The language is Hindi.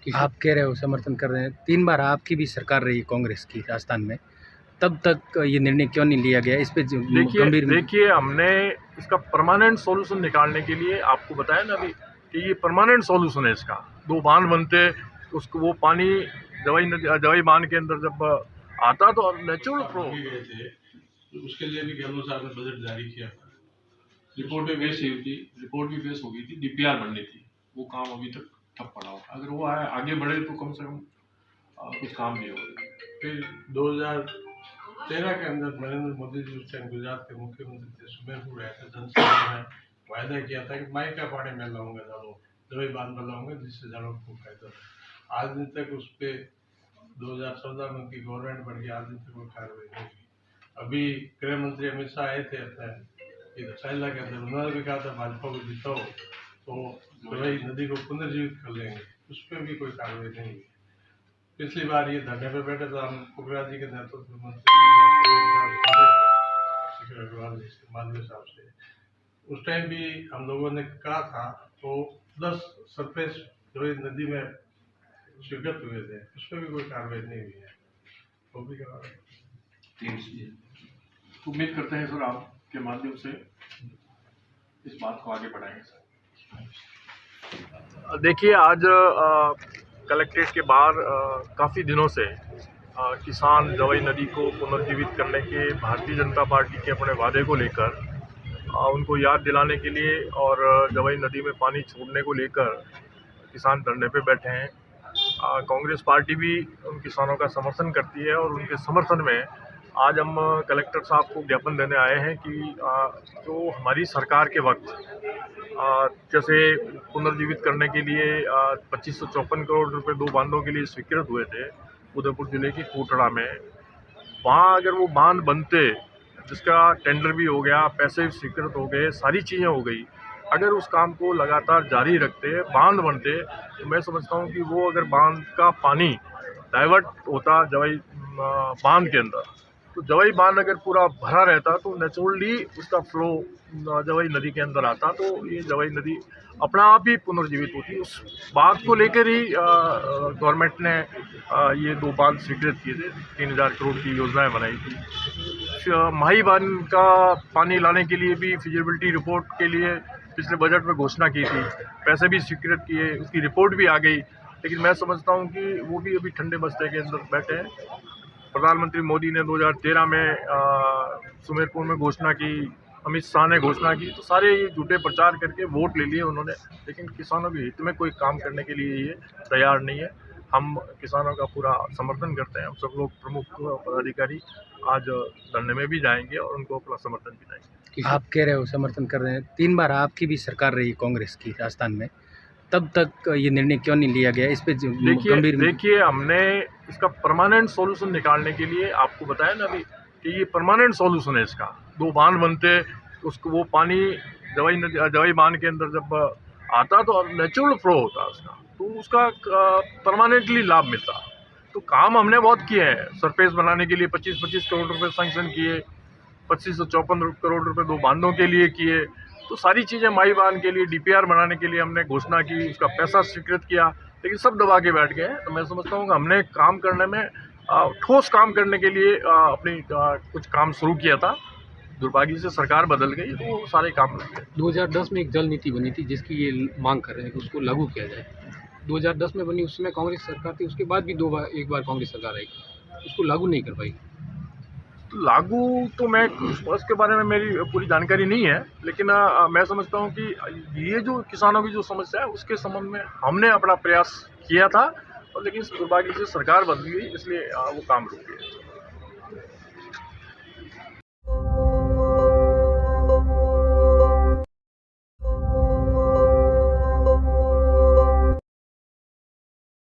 आप कह रहे हो समर्थन कर रहे हैं, 3 बार आपकी भी सरकार रही कांग्रेस की राजस्थान में, तब तक ये निर्णय क्यों नहीं लिया गया? इस पे गंभीर देखिए हमने इसका परमानेंट सॉल्यूशन निकालने के लिए आपको बताया ना अभी कि ये परमानेंट सॉल्यूशन है इसका। 2 बांध बनते, उसको वो पानी जवाई बांध के अंदर जब आता तो नेचुरल फ्लो गए थे, तो उसके लिए भी गहलोत साहब ने बजट जारी किया था। रिपोर्ट भी पेश हुई थी, रिपोर्ट भी पेश हो गई थी, डीपीआर बननी थी, वो काम अभी तक ठप पड़ा हुआ। अगर वो आगे बढ़े तो कम से कम कुछ काम भी होगा। फिर 2013 के अंदर नरेंद्र मोदी जी उस टाइम गुजरात के मुख्यमंत्री थे, सुमेरपुर आए थे, जनसभा में वायदा किया था कि माई का पानी मैं लाऊंगा जानो, दवाई बांध में लाऊंगा जिससे जानों को फायदा। आज दिन तक उस पर 2014 में उनकी गवर्नमेंट बन गई, आज दिन तक कोई कार्रवाई नहीं हुई। अभी गृह मंत्री अमित शाह आए थे अपने साइला के अंदर, उन्होंने भी कहा था भाजपा को जिताओ तो दवाई नदी को पुनर्जीवित कर लेंगे, उस पर भी कोई कार्रवाई नहीं हुई। पिछली बार ये धरने पे बैठे था, हम पुखराज जी के नेतृत्व मंत्री मालवीय साहब से, उस टाइम भी हम लोगों ने कहा था तो 10 सरफेस जो नदी में स्वीकृत हुए थे, उस पर भी कोई कार्रवाई नहीं हुई है, वो भी उम्मीद करते हैं सर आपके माध्यम से इस बात को आगे बढ़ाएंगे सर। देखिए आज कलेक्ट्रेट के बाहर काफ़ी दिनों से किसान जवाई नदी को पुनर्जीवित करने के भारतीय जनता पार्टी के अपने वादे को लेकर उनको याद दिलाने के लिए और जवाई नदी में पानी छोड़ने को लेकर किसान धरने पे बैठे हैं। कांग्रेस पार्टी भी उन किसानों का समर्थन करती है और उनके समर्थन में आज हम कलेक्टर साहब को ज्ञापन देने आए हैं कि जो हमारी सरकार के वक्त जैसे पुनर्जीवित करने के लिए 2554 करोड़ रुपए 2 बांधों के लिए स्वीकृत हुए थे उदयपुर जिले की कोटड़ा में, वहाँ अगर वो बांध बनते जिसका टेंडर भी हो गया, पैसे भी स्वीकृत हो गए, सारी चीज़ें हो गई, अगर उस काम को लगातार जारी रखते, बांध बनते, तो मैं समझता हूँ कि वो अगर बांध का पानी डाइवर्ट होता जवाई बांध के अंदर, तो जवाई बांध अगर पूरा भरा रहता तो नेचुरली उसका फ्लो जवाई नदी के अंदर आता, तो ये जवाई नदी अपना आप ही पुनर्जीवित होती। उस बात को लेकर ही गवर्नमेंट ने ये 2 बांध स्वीकृत किए थे, 3000 करोड़ की योजनाएं बनाई थी। माही बांध का पानी लाने के लिए भी फिजिबिलिटी रिपोर्ट के लिए पिछले बजट में घोषणा की थी, पैसे भी स्वीकृत किए, उसकी रिपोर्ट भी आ गई, लेकिन मैं समझता हूँ कि वो भी अभी ठंडे बस्ते के अंदर बैठे हैं। प्रधानमंत्री मोदी ने 2013 में सुमेरपुर में घोषणा की, अमित शाह ने घोषणा की, तो सारे ये झूठे प्रचार करके वोट ले लिए उन्होंने, लेकिन किसानों के हित में कोई काम करने के लिए ये तैयार नहीं है। हम किसानों का पूरा समर्थन करते हैं, हम सब लोग प्रमुख पदाधिकारी आज धरने में भी जाएंगे और उनको अपना समर्थन भी देंगे। आप कह रहे हो समर्थन कर रहे हैं, 3 बार आपकी भी सरकार रही कांग्रेस की राजस्थान में, तब तक ये निर्णय क्यों नहीं लिया गया? इस पे गंभीर देखिए हमने इसका परमानेंट सॉल्यूशन निकालने के लिए आपको बताया ना अभी कि ये परमानेंट सॉल्यूशन है इसका। 2 बांध बनते, उसको वो पानी जवाई बांध के अंदर जब आता तो नेचुरल फ्लो होता उसका, तो उसका परमानेंटली लाभ मिलता। तो काम हमने बहुत किए हैं, सरफेस बनाने के लिए 25-25 करोड़ रुपए सैंक्शन किए, 2554 करोड़ रुपए 2 बांधों के लिए किए, तो सारी चीज़ें माई बांध के लिए डीपीआर बनाने के लिए हमने घोषणा की, उसका पैसा स्वीकृत किया, लेकिन सब दबा के बैठ गए। तो मैं समझता हूँ कि हमने काम करने में ठोस काम करने के लिए अपनी कुछ काम शुरू किया था, दुर्भाग्य से सरकार बदल गई तो वो सारे काम लग गए। 2010 में एक जल नीति बनी थी जिसकी ये मांग कर रहे हैं कि उसको लागू किया जाए। 2010 में बनी, उसमें कांग्रेस सरकार थी, उसके बाद भी एक बार कांग्रेस सरकार आई, उसको लागू नहीं कर पाई। तो लागू तो मैं उसके बारे में मेरी पूरी जानकारी नहीं है, लेकिन मैं समझता हूँ कि ये जो किसानों की जो समस्या है उसके संबंध में हमने अपना प्रयास किया था, और लेकिन दुर्भाग्य से सरकार बदल गई, इसलिए वो काम रुक गया।